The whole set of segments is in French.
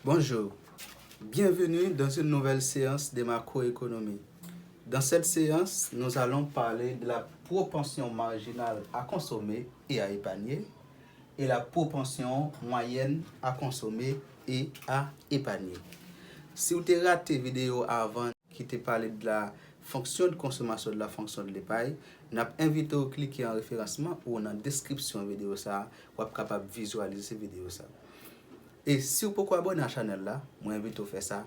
Bonjour, bienvenue dans une nouvelle séance de macroéconomie. Dans cette séance, nous allons parler de la propension marginale à consommer et à épargner et la propension moyenne à consommer et à épargner. Si vous avez raté la vidéo avant qui te parlait de la fonction de consommation de la fonction de l'épargne, nous invité à cliquer en référencement ou dans la description de la vidéo ça, pour être capable de visualiser cette vidéo ça. Et si vous pouvez abonner à la chaîne là, je vous invite à faire ça.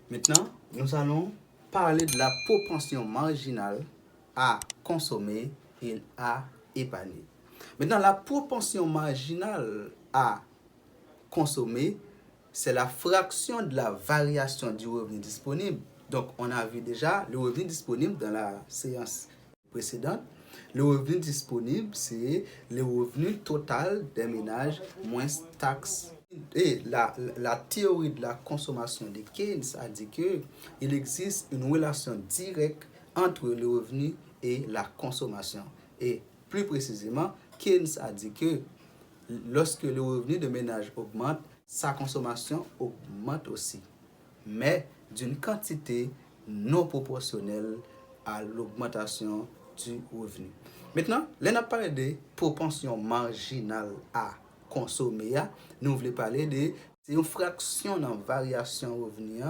Maintenant, nous allons parler de la propension marginale à consommer et à épargner. Maintenant, la propension marginale à consommer, c'est la fraction de la variation du revenu disponible. Donc, on a vu déjà le revenu disponible dans la séance précédente. Le revenu disponible, c'est le revenu total des ménages moins taxes. Et la théorie de la consommation de Keynes a dit qu'il existe une relation directe entre le revenu et la consommation. Et plus précisément, Keynes a dit que lorsque le revenu de ménage augmente, sa consommation augmente aussi, mais d'une quantité non proportionnelle à l'augmentation du revenu. Maintenant, là, on parle de propension marginale à consommer. Nous voulons parler de une fraction de variation revenu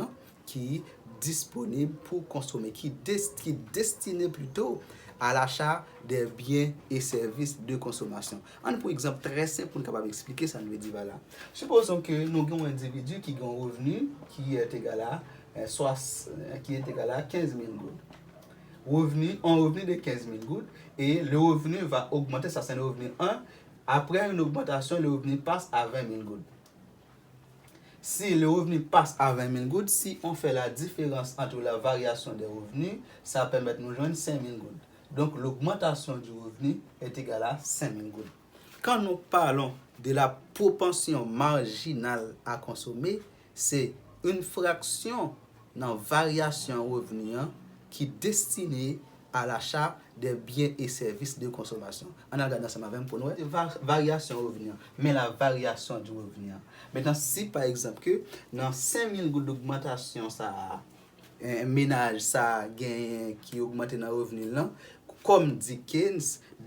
qui est disponible pour consommer, qui est destinée plutôt à l'achat des biens et services de consommation. Un pour exemple très simple pour nous capable expliquer ça nous veut dire voilà. Supposons que nous avons un individu qui a un revenu qui est égal à 15 000 gouttes. Un revenu de 15 000 gouttes et le revenu va augmenter, ça c'est le revenu 1. Après une augmentation, le revenu passe à 20 000 gouttes. Si le revenu passe à 20 000 gouttes, si on fait la différence entre la variation des revenus, ça permet de nous joindre 5 000 gouttes. Donc l'augmentation du revenu est égale à 5 000 gouttes. Quand nous parlons de la propension marginale à consommer, c'est une fraction dans variation revenu qui est destinée à l'achat des biens et services de consommation. On a regardé ça pour nous, variation revenu, mais la variation du revenu. Maintenant, si par exemple que dans 5 000 gouttes d'augmentation, ça un ménage ça gagne qui augmente dans le revenu là, comme dit Keynes,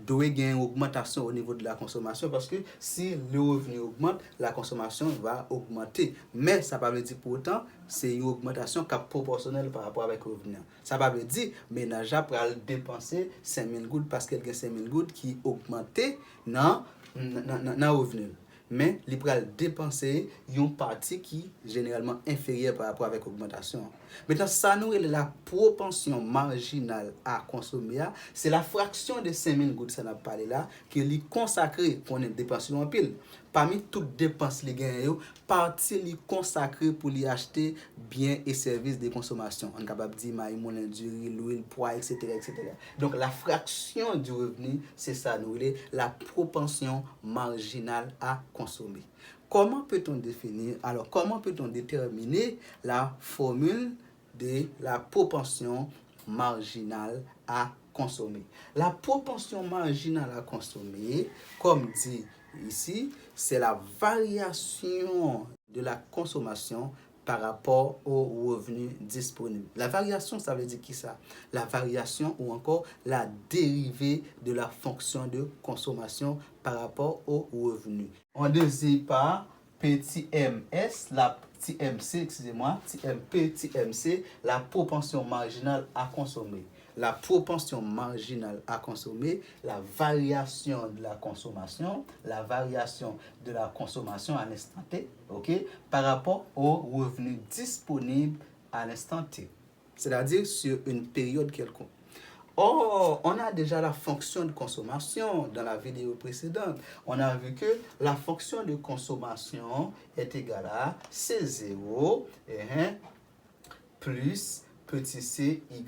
doit gagner une augmentation au niveau de la consommation parce que si le revenu augmente, la consommation va augmenter. Mais ça ne veut pas dire pour autant c'est une augmentation qui est proportionnelle par rapport avec le revenu. Ça ne veut pas dire ménage va dépenser 5 000 gouttes parce qu'il y a 5 000 gouttes qui augmentent dans le revenu. Mais il va dépenser une partie qui est généralement inférieure par rapport avec l'augmentation. Maintenant, ça nous est la propension marginale à consommer. C'est la fraction de 5 000 gouttes, ça n'a pas parlé là, qui est consacrée pour une dépense en pile. Parmi toutes dépenses les gains, partie est consacrée pour les acheter biens et services de consommation. On est capable de dire maïs, moulin d'huile, l'huile, poids, etc., etc. Donc la fraction du revenu, c'est ça, nous la propension marginale à consommer. Comment peut-on définir, alors comment peut-on déterminer la formule de la propension marginale à consommer? La propension marginale à consommer, comme dit ici, c'est la variation de la consommation par rapport au revenu disponible. La variation, ça veut dire qui ça? La variation ou encore la dérivée de la fonction de consommation par rapport au revenu. On désigne par petit ms, petit mc, excusez-moi, petit mp, petit mc, la propension marginale à consommer. La propension marginale à consommer, la variation de la consommation à l'instant T, okay, par rapport au revenu disponible à l'instant T, c'est-à-dire sur une période quelconque. Or, on a déjà la fonction de consommation dans la vidéo précédente. On a vu que la fonction de consommation est égale à C0 plus petit c, y,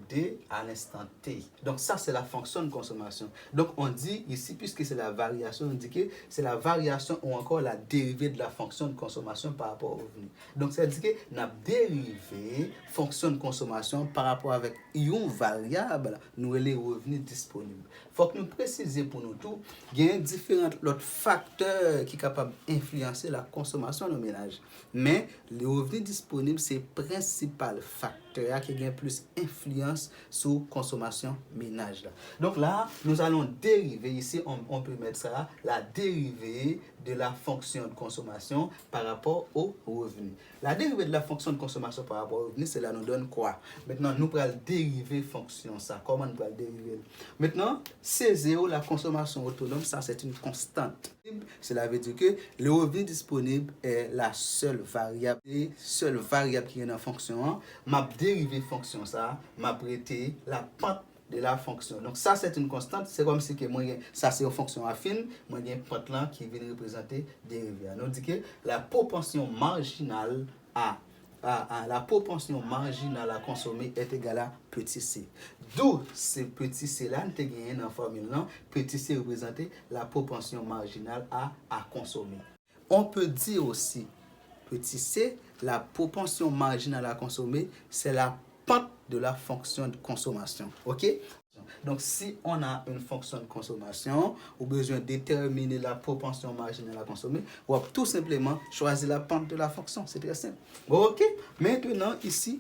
d à l'instant t. Donc ça, c'est la fonction de consommation. Donc on dit ici, puisque c'est la variation, on dit que c'est la variation ou encore la dérivée de la fonction de consommation par rapport au revenu. Donc ça dit que la dérivée fonction de consommation par rapport avec une variable, nous les revenus disponibles. faut que nous précisions pour nous tout, il y a différents autres facteurs qui sont capables d'influencer la consommation de ménage. Mais le revenu disponible, c'est le principal facteur qui a plus influence sur la consommation ménage. Donc là, nous allons dériver, ici on peut mettre ça, la dérivée de la fonction de consommation par rapport au revenu. La dérivée de la fonction de consommation par rapport au revenu, cela nous donne quoi? Maintenant, nous allons dériver fonction ça. Comment nous allons dériver? Maintenant, C0, la consommation autonome, ça c'est une constante. Cela veut dire que le revenu disponible est la seule variable qui est dans la fonction. M'a dérivé fonction ça, m'a prêté la pente de la fonction. Donc ça c'est une constante, c'est comme si que moi ça c'est une fonction affine, moi j'ai une pente là qui vient représenter dérivée. On dit que la propension marginale à consommer est égale à petit c. D'où ce petit c là, nous avons gagné dans la formule là, petit c représente la propension marginale à consommer. On peut dire aussi, petit c, la propension marginale à consommer, c'est la pente de la fonction de consommation. OK? Donc, si on a une fonction de consommation, ou besoin de déterminer la propension marginale à consommer, on va tout simplement choisir la pente de la fonction. C'est très simple. OK? Maintenant, ici,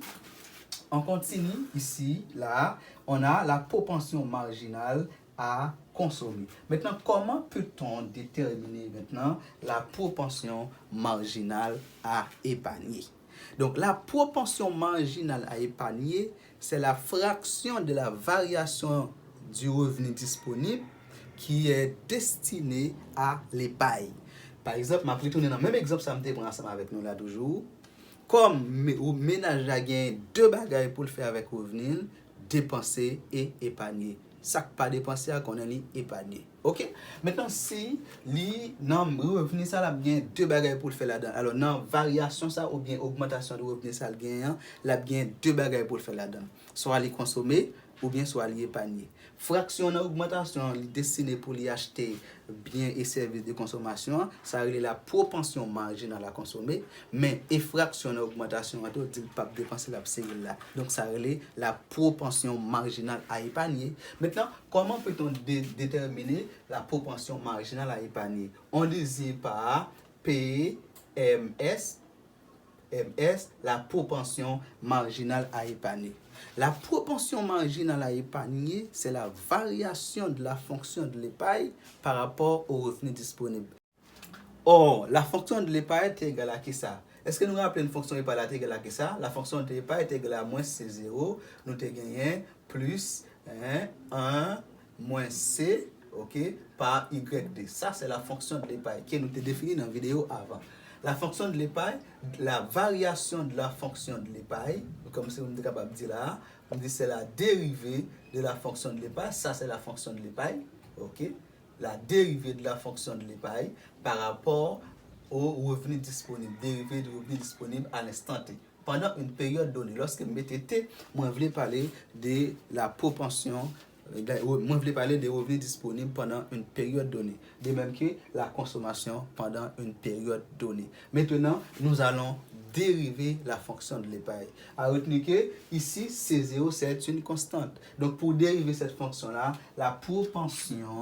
on continue. Ici, là, on a la propension marginale à consommer. Maintenant, comment peut-on déterminer maintenant la propension marginale à épargner? Donc, la propension marginale à épargner, c'est la fraction de la variation du revenu disponible qui est destinée à l'épargne. Par exemple, je vais retourner dans le même exemple, ça me prend ensemble avec nous là toujours. Comme au ménage a gagné deux bagages pour le faire avec revenu, dépenser et épargner. Ça pas dépenser à qu'on a épargné. OK? Maintenant si li nan revenu ça la bien deux bagages pour le faire là-dedans. Alors non variation ça ou bien augmentation de revenu ça le gain, la bien deux bagages pour le faire là-dedans. Soit les consommer ou bien soit les épargner. Fraction d'augmentation destinée pour les acheter biens et services de consommation, ça relève la propension marginale à consommer, mais fraction d'augmentation, on ne dit pas dépenser la série là. Donc ça relève la propension marginale à épargner. Maintenant, comment peut-on déterminer la propension marginale à épargner? On désire par PMS, la propension marginale à épargner. La propension marginale à épargner, c'est la variation de la fonction de l'épargne par rapport au revenu disponible. Or, la fonction de l'épargne est égale à qui ça? Est-ce que nous rappelons une fonction d'épargne est égale à qui ça? La fonction de l'épargne est égale à moins C0, nous avons gagné plus 1 moins C, ok, par YD. Ça, c'est la fonction de l'épargne qui nous a définie dans la vidéo avant. La fonction de l'épargne, la variation de la fonction de l'épargne, comme si on est capable de dire là, on dit c'est la dérivée de la fonction de l'épargne, ça c'est la fonction de l'épargne, ok? La dérivée de la fonction de l'épargne par rapport au revenu disponible, dérivée du revenu disponible à l'instant T. Pendant une période donnée, lorsque je mettais T, moi je voulais parler de la propension. Moi, je voulais parler des revenus disponibles pendant une période donnée, de même que la consommation pendant une période donnée. Maintenant, nous allons dériver la fonction de l'épargne. À retenir que ici, C0, c'est une constante. Donc, pour dériver cette fonction-là, la propension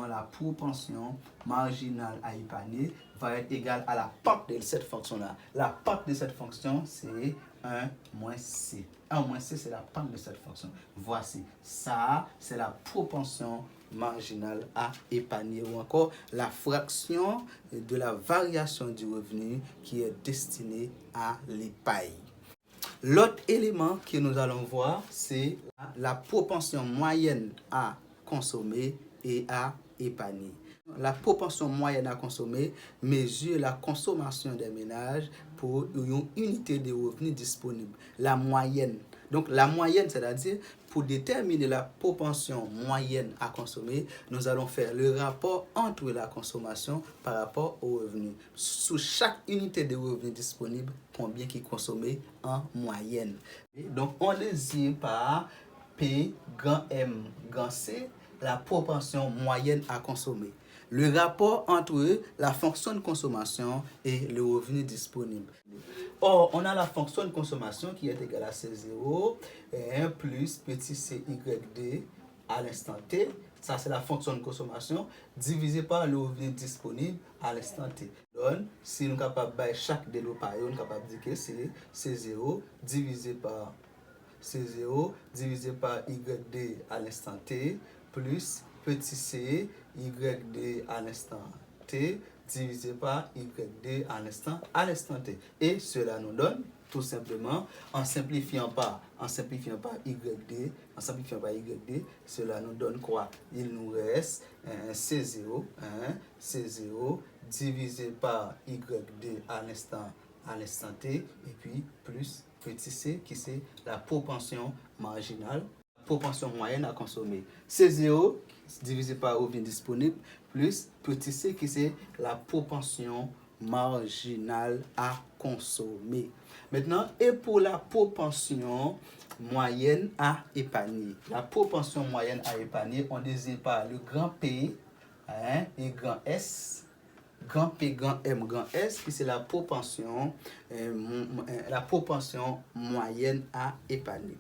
marginale à épargner va être égale à la pente de cette fonction-là. La pente de cette fonction, c'est 1 moins C. 1 moins C, c'est la pente de cette fonction. Voici. Ça, c'est la propension marginale à épargner ou encore la fraction de la variation du revenu qui est destinée à l'épargne. L'autre élément que nous allons voir, c'est la propension moyenne à consommer et à épargner. La propension moyenne à consommer mesure la consommation des ménages pour une unité de revenus disponible. La moyenne. Donc la moyenne, c'est-à-dire pour déterminer la propension moyenne à consommer, nous allons faire le rapport entre la consommation par rapport au revenu. Sous chaque unité de revenus disponible, combien qui est consommé en moyenne. Et donc on désire par P grand M grand C la propension moyenne à consommer. Le rapport entre la fonction de consommation et le revenu disponible. Or, on a la fonction de consommation qui est égale à C0 et 1 plus petit CYD à l'instant T ça c'est la fonction de consommation, divisé par le revenu disponible à l'instant T. Donc, si nous sommes capables de chaque de nos paris, nous sommes capables de dire que c'est C0 divisé par C0 divisé par YD à l'instant T plus petit c YD à l'instant T divisé par YD à l'instant T. Et cela nous donne tout simplement, en simplifiant par YD, cela nous donne quoi? Il nous reste C0 divisé par YD à l'instant T, et puis plus petit c qui c'est la propension marginale, propension moyenne à consommer. C0 divisé par revenu disponible plus petit c qui c'est la propension marginale à consommer. Maintenant, et pour la propension moyenne à épargner. La propension moyenne à épargner, on désigne par le grand P et grand S, grand P, grand M, grand S, qui c'est la propension moyenne à épargner.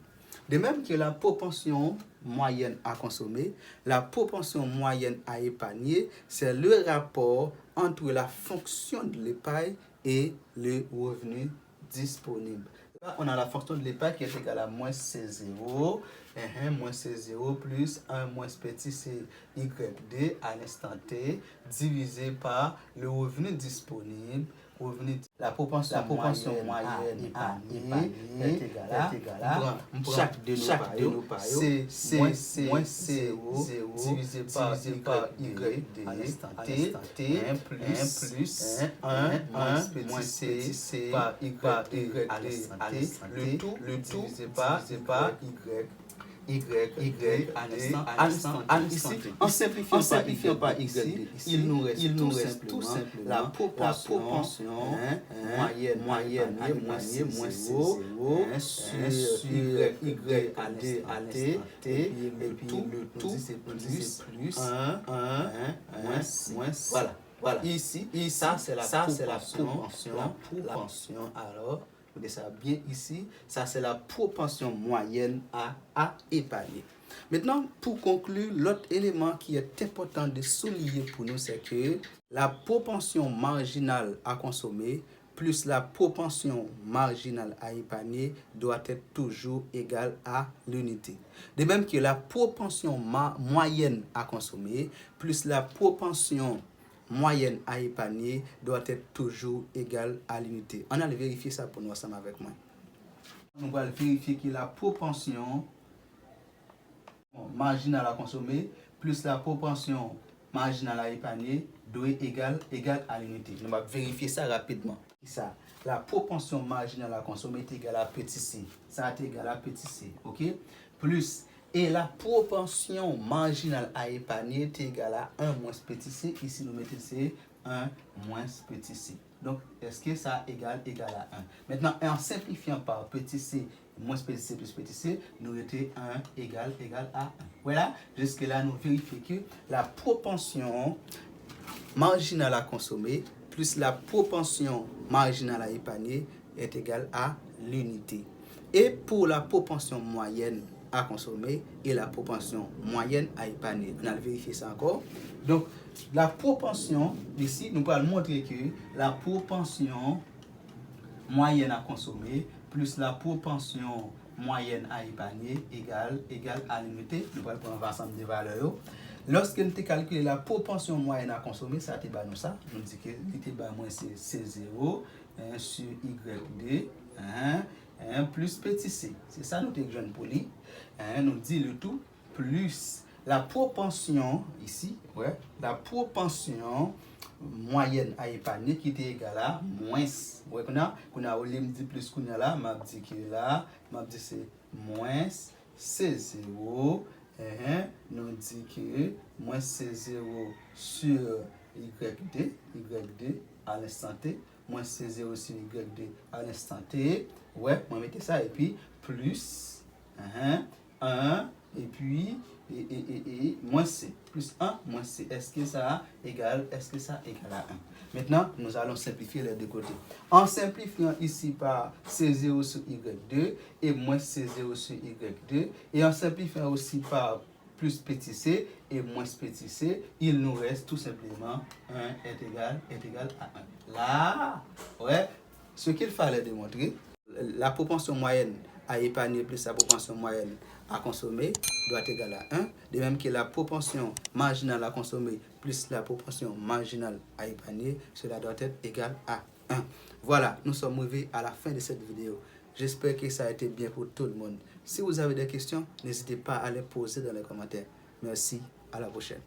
De même que la propension moyenne à consommer, la propension moyenne à épargner, c'est le rapport entre la fonction de l'épargne et le revenu disponible. Là, on a la fonction de l'épargne qui est égale à moins C0, moins C0 plus 1 moins petit c YD à l'instant T, divisé par le revenu disponible. La propension moyenne à épargner est égale à chaque de nos parios, c'est moins C0 divisé par YD à l'instant T, plus 1 moins petit c par YD à l'instant T, le tout divisé par Y à l'instant ici, en simplifiant par YD, il nous reste tout simplement la propension moyenne moins C0 sur YD à l'instant T, et puis le tout c'est plus 1 moins voilà. Ici ça c'est la propension alors. Vous ça bien ici, ça c'est la propension moyenne à épargner. Maintenant, pour conclure, l'autre élément qui est important de souligner pour nous, c'est que la propension marginale à consommer plus la propension marginale à épargner doit être toujours égale à l'unité. De même que la propension moyenne à consommer plus la propension moyenne à épargner doit être toujours égale à l'unité. On allait vérifier ça pour nous ensemble avec moi. On va vérifier que la propension marginale à consommer plus la propension marginale à épargner doit être égale à l'unité. On va vérifier ça rapidement. Ça, la propension marginale à consommer est égale à petit c. Ça est égal à petit c, ok? Plus et la propension marginale à épargner est égale à 1 moins petit c. Ici, nous mettons c 1 moins petit c. Donc, est-ce que ça égale à 1? Maintenant, en simplifiant par petit c moins petit c plus petit c, nous mettons 1 égale à 1. Voilà, jusque-là, nous vérifions que la propension marginale à consommer plus la propension marginale à épargner est égale à l'unité. Et pour la propension moyenne à consommer et la propension moyenne à épargner. On a vérifié ça encore. Donc, la propension, ici, nous allons montrer que la propension moyenne à consommer plus la propension moyenne à épargner égale à l'unité. Nous allons prendre ensemble des valeurs. Lorsque nous calculons la propension moyenne à consommer, ça te nous ça. Nous dit que l'unité moins c'est C0 sur YD plus petit c. C'est ça notre jeune poli. Nous dit le tout plus la propension ici, la propension moyenne à épargner qui est égale à moins. Qu'on a au lieu de plus qu'on a là, m'a dit que là, m'a dit c'est moins C0. Nous dit que moins C0 sur YD à l'instant T, moins C0 sur YD à l'instant T. Ouais, on va mettre ça et puis plus 1 et puis et moins C. Plus 1 moins C. Est-ce que ça égale à 1? Maintenant, nous allons simplifier les deux côtés. En simplifiant ici par C0 sur Y2 et moins C0 sur Y2 et en simplifiant aussi par plus petit c et moins petit c, il nous reste tout simplement 1 est égal à 1. Là, ouais, ce qu'il fallait démontrer, la propension moyenne à épargner plus la propension moyenne à consommer doit être égale à 1, de même que la propension marginale à consommer plus la propension marginale à épargner, cela doit être égal à 1. Voilà, nous sommes arrivés à la fin de cette vidéo. J'espère que ça a été bien pour tout le monde. Si vous avez des questions, n'hésitez pas à les poser dans les commentaires. Merci, à la prochaine.